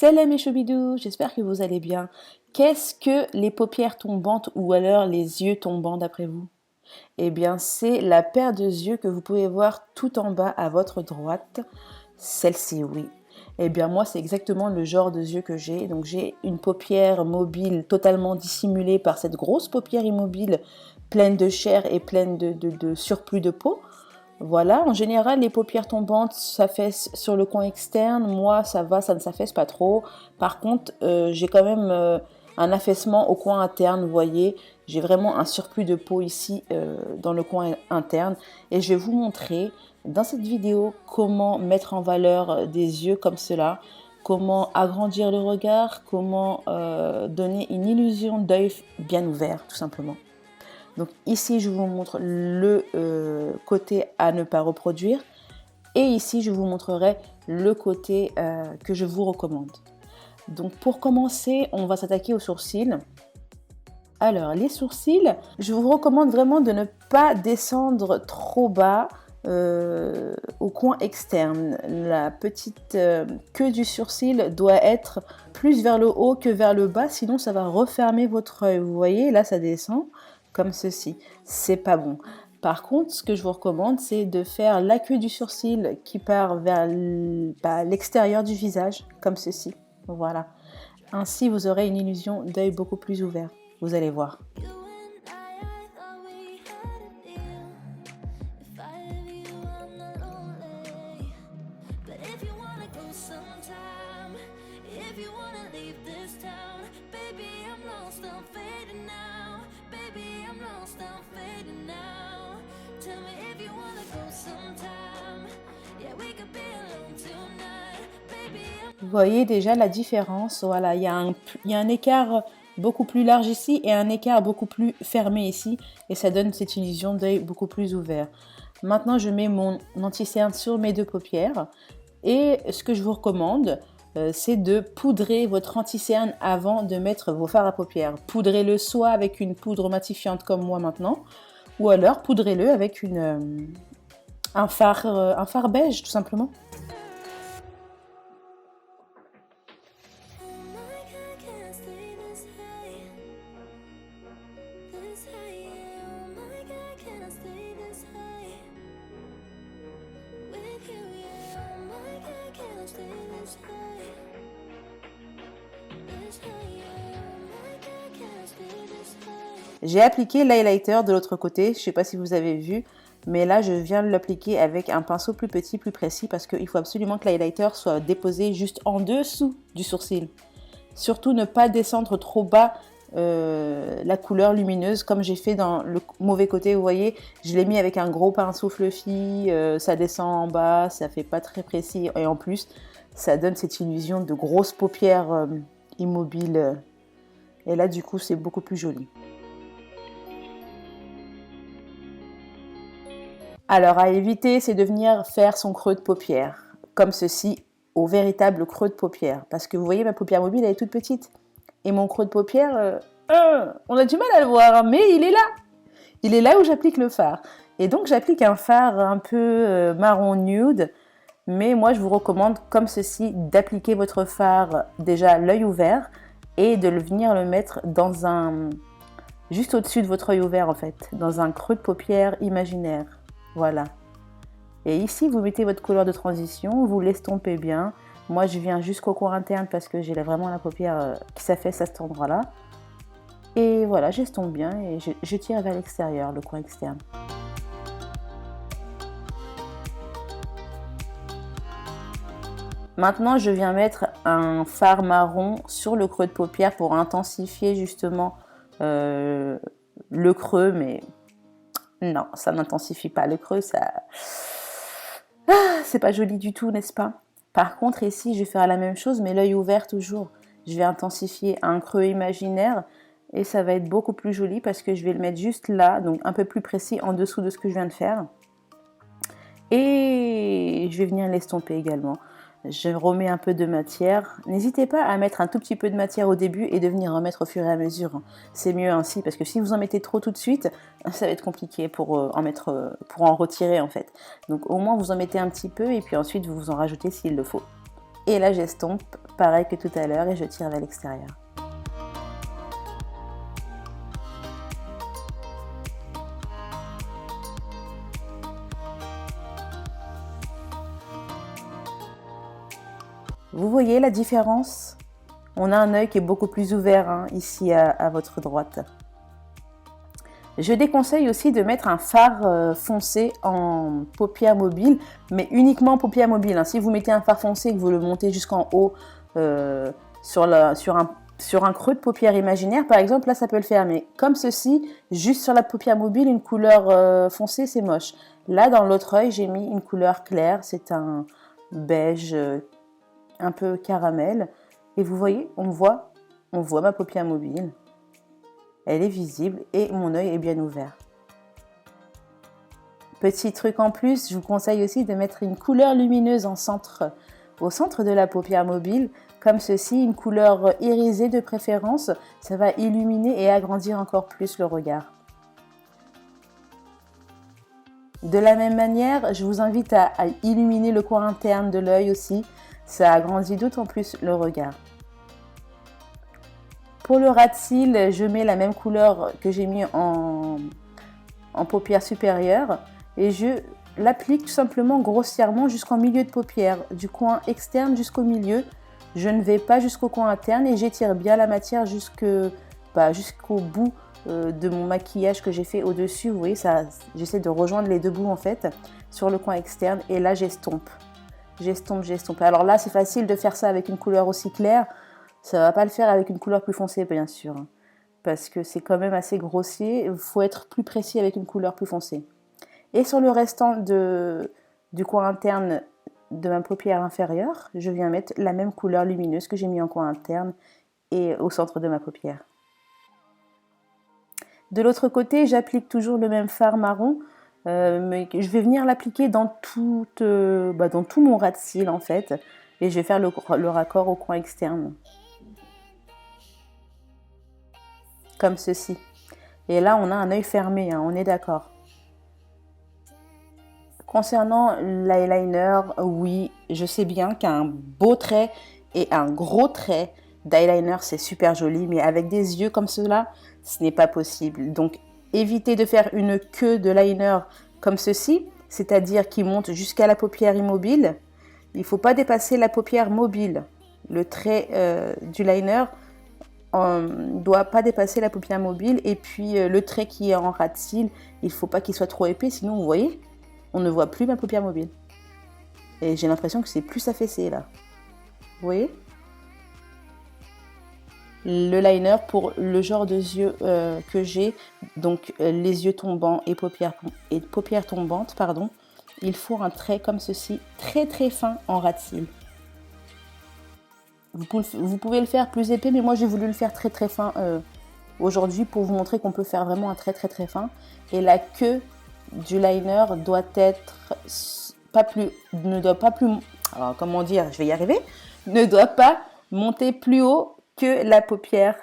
Salam mes choubidous, j'espère que vous allez bien. Qu'est-ce que les paupières tombantes ou alors les yeux tombants d'après vous? Eh bien, c'est la paire de yeux que vous pouvez voir tout en bas à votre droite. Celle-ci, oui. Eh bien, moi, c'est exactement le genre de yeux que j'ai. Donc, j'ai une paupière mobile totalement dissimulée par cette grosse paupière immobile pleine de chair et pleine de surplus de peau. Voilà, en général, les paupières tombantes s'affaissent sur le coin externe. Moi, ça va, ça ne s'affaisse pas trop. Par contre, j'ai quand même un affaissement au coin interne, vous voyez. J'ai vraiment un surplus de peau ici dans le coin interne. Et je vais vous montrer dans cette vidéo comment mettre en valeur des yeux comme cela, comment agrandir le regard, comment donner une illusion d'œil bien ouvert, tout simplement. Donc ici, je vous montre le côté à ne pas reproduire. Et ici, je vous montrerai le côté que je vous recommande. Donc pour commencer, on va s'attaquer aux sourcils. Alors, les sourcils, je vous recommande vraiment de ne pas descendre trop bas au coin externe. La petite queue du sourcil doit être plus vers le haut que vers le bas, sinon ça va refermer votre œil. Vous voyez, là, ça descend comme ceci. C'est pas bon. Par contre, ce que je vous recommande, c'est de faire la queue du sourcil qui part vers l'extérieur du visage, comme ceci. Voilà. Ainsi, vous aurez une illusion d'œil beaucoup plus ouvert. Vous allez voir. Vous voyez déjà la différence, voilà, il y a un écart beaucoup plus large ici et un écart beaucoup plus fermé ici et ça donne cette illusion d'œil beaucoup plus ouvert. Maintenant, je mets mon anti-cerne sur mes deux paupières et ce que je vous recommande, c'est de poudrer votre anti-cerne avant de mettre vos fards à paupières. Poudrez-le soit avec une poudre matifiante comme moi maintenant ou alors poudrez-le avec un fard beige tout simplement. J'ai appliqué l'highlighter de l'autre côté, je ne sais pas si vous avez vu, mais là je viens de l'appliquer avec un pinceau plus petit, plus précis, parce qu'il faut absolument que l'highlighter soit déposé juste en dessous du sourcil. Surtout ne pas descendre trop bas la couleur lumineuse, comme j'ai fait dans le mauvais côté, vous voyez, je l'ai mis avec un gros pinceau fluffy, ça descend en bas, ça fait pas très précis, et en plus, ça donne cette illusion de grosses paupières immobiles, et là du coup c'est beaucoup plus joli. Alors à éviter, c'est de venir faire son creux de paupière, comme ceci, au véritable creux de paupière. Parce que vous voyez, ma paupière mobile, elle est toute petite. Et mon creux de paupière, on a du mal à le voir, mais il est là. Il est là où j'applique le fard. Et donc j'applique un fard un peu marron nude, mais moi je vous recommande, comme ceci, d'appliquer votre fard déjà l'œil ouvert et de venir le mettre dans juste au-dessus de votre œil ouvert en fait, dans un creux de paupière imaginaire. Voilà. Et ici, vous mettez votre couleur de transition, vous l'estompez bien. Moi, je viens jusqu'au coin interne parce que j'ai vraiment la paupière qui s'affaisse à cet endroit-là. Et voilà, j'estompe bien et je tire vers l'extérieur, le coin externe. Maintenant, je viens mettre un fard marron sur le creux de paupière pour intensifier justement le creux, mais non, ça n'intensifie pas le creux, ça... c'est pas joli du tout, n'est-ce pas? Par contre, ici, je vais faire la même chose, mais l'œil ouvert toujours. Je vais intensifier un creux imaginaire et ça va être beaucoup plus joli parce que je vais le mettre juste là, donc un peu plus précis en dessous de ce que je viens de faire. Et je vais venir l'estomper également. Je remets un peu de matière. N'hésitez pas à mettre un tout petit peu de matière au début et de venir en mettre au fur et à mesure. C'est mieux ainsi parce que si vous en mettez trop tout de suite, ça va être compliqué pour en retirer en fait. Donc au moins vous en mettez un petit peu et puis ensuite vous en rajoutez s'il le faut. Et là, j'estompe, pareil que tout à l'heure, et je tire vers l'extérieur. Vous voyez la différence? On a un œil qui est beaucoup plus ouvert hein, ici à votre droite. Je déconseille aussi de mettre un fard foncé en paupières mobiles, mais uniquement en paupières mobiles. Hein. Si vous mettez un fard foncé et que vous le montez jusqu'en haut sur un creux de paupière imaginaire, par exemple, là ça peut le faire. Mais comme ceci, juste sur la paupière mobile, une couleur foncée, c'est moche. Là, dans l'autre œil, j'ai mis une couleur claire. C'est un beige un peu caramel. Et vous voyez, on voit ma paupière mobile. Elle est visible et mon œil est bien ouvert. Petit truc en plus, je vous conseille aussi de mettre une couleur lumineuse au centre de la paupière mobile, comme ceci, une couleur irisée de préférence. Ça va illuminer et agrandir encore plus le regard. De la même manière, je vous invite à illuminer le coin interne de l'œil aussi. Ça agrandit d'autant plus le regard. Pour le ras de cils, je mets la même couleur que j'ai mis en paupière supérieure et je l'applique tout simplement grossièrement jusqu'en milieu de paupière, du coin externe jusqu'au milieu. Je ne vais pas jusqu'au coin interne et j'étire bien la matière jusqu'au bout de mon maquillage que j'ai fait au-dessus. Vous voyez, j'essaie de rejoindre les deux bouts en fait sur le coin externe et là j'estompe. J'estompe. Alors là, c'est facile de faire ça avec une couleur aussi claire. Ça ne va pas le faire avec une couleur plus foncée, bien sûr, parce que c'est quand même assez grossier. Il faut être plus précis avec une couleur plus foncée. Et sur le restant du coin interne de ma paupière inférieure, je viens mettre la même couleur lumineuse que j'ai mis en coin interne et au centre de ma paupière. De l'autre côté, j'applique toujours le même fard marron, mais je vais venir l'appliquer dans tout mon ras de cils, en fait, et je vais faire le raccord au coin externe. Comme ceci. Et là, on a un œil fermé, hein, on est d'accord. Concernant l'eyeliner, oui, je sais bien qu'un beau trait et un gros trait d'eyeliner, c'est super joli, mais avec des yeux comme cela, ce n'est pas possible. Donc, évitez de faire une queue de liner comme ceci, c'est-à-dire qui monte jusqu'à la paupière immobile. Il ne faut pas dépasser la paupière mobile. Le trait du liner ne doit pas dépasser la paupière mobile, et puis le trait qui est en ras de cils, il ne faut pas qu'il soit trop épais, sinon vous voyez, on ne voit plus ma paupière mobile. Et j'ai l'impression que c'est plus affaissé là. Vous voyez? Le liner pour le genre de yeux que j'ai, donc les yeux tombants et paupières tombantes, pardon, il faut un trait comme ceci, très très fin en ras de cils. Vous pouvez le faire plus épais, mais moi j'ai voulu le faire très très fin aujourd'hui pour vous montrer qu'on peut faire vraiment un trait très très fin. Et la queue du liner doit être ne doit pas plus, alors comment dire, je vais y arriver, ne doit pas monter plus haut que la paupière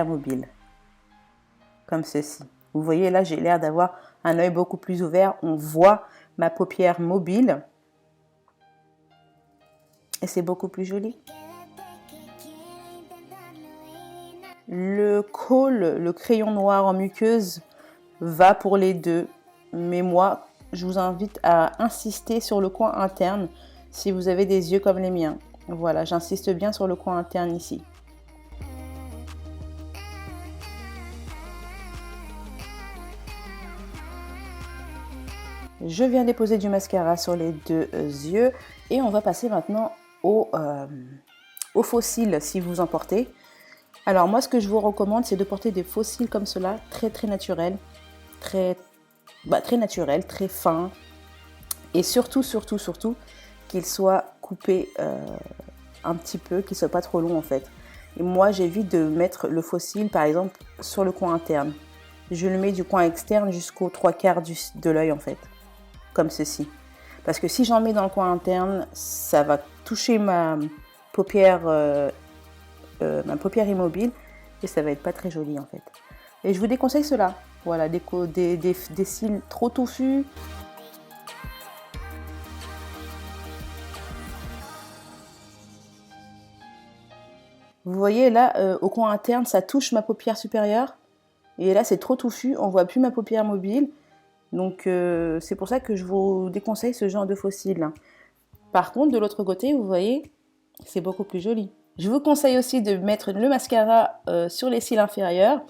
mobile, comme ceci. Vous voyez là, j'ai l'air d'avoir un œil beaucoup plus ouvert. On voit ma paupière mobile. Et c'est beaucoup plus joli. Le kohl, le crayon noir en muqueuse, va pour les deux. Mais moi, je vous invite à insister sur le coin interne si vous avez des yeux comme les miens. Voilà, j'insiste bien sur le coin interne ici. Je viens déposer du mascara sur les deux yeux et on va passer maintenant au faux cils si vous en portez. Alors moi, ce que je vous recommande, c'est de porter des faux cils comme cela, très très naturels, très naturels, très fins, et surtout qu'ils soient coupés un petit peu, qu'ils soient pas trop longs en fait. Et moi, j'évite de mettre le faux cil par exemple sur le coin interne. Je le mets du coin externe jusqu'aux 3/4 de l'œil en fait, comme ceci. Parce que si j'en mets dans le coin interne, ça va toucher ma paupière immobile et ça va être pas très joli en fait. Et je vous déconseille cela. Voilà, des cils trop touffus. Vous voyez là, au coin interne, ça touche ma paupière supérieure. Et là, c'est trop touffu, on voit plus ma paupière mobile. Donc c'est pour ça que je vous déconseille ce genre de faux cils. Par contre, de l'autre côté, vous voyez, c'est beaucoup plus joli. Je vous conseille aussi de mettre le mascara sur les cils inférieurs.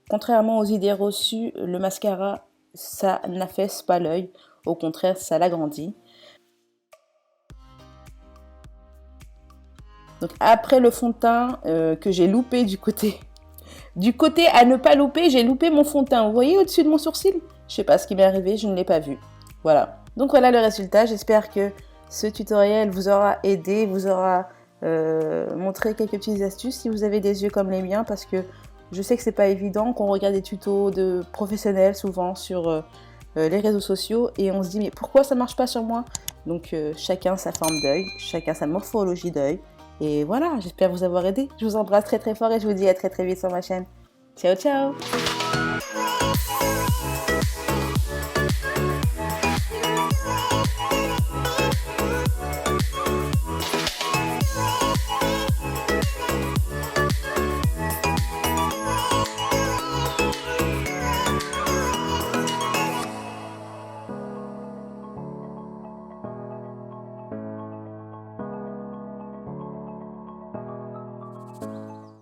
Contrairement aux idées reçues, le mascara, ça n'affaisse pas l'œil. Au contraire, ça l'agrandit. Donc après le fond de teint que j'ai loupé du côté à ne pas louper, j'ai loupé mon fond de teint. Vous voyez au-dessus de mon sourcil? Je sais pas ce qui m'est arrivé, je ne l'ai pas vu. Voilà. Donc voilà le résultat. J'espère que ce tutoriel vous aura aidé, vous aura montré quelques petites astuces si vous avez des yeux comme les miens, parce que je sais que c'est pas évident, qu'on regarde des tutos de professionnels souvent sur les réseaux sociaux et on se dit mais pourquoi ça marche pas sur moi? Donc chacun sa forme d'œil, chacun sa morphologie d'œil. Et voilà, j'espère vous avoir aidé. Je vous embrasse très très fort et je vous dis à très très vite sur ma chaîne. Ciao ciao!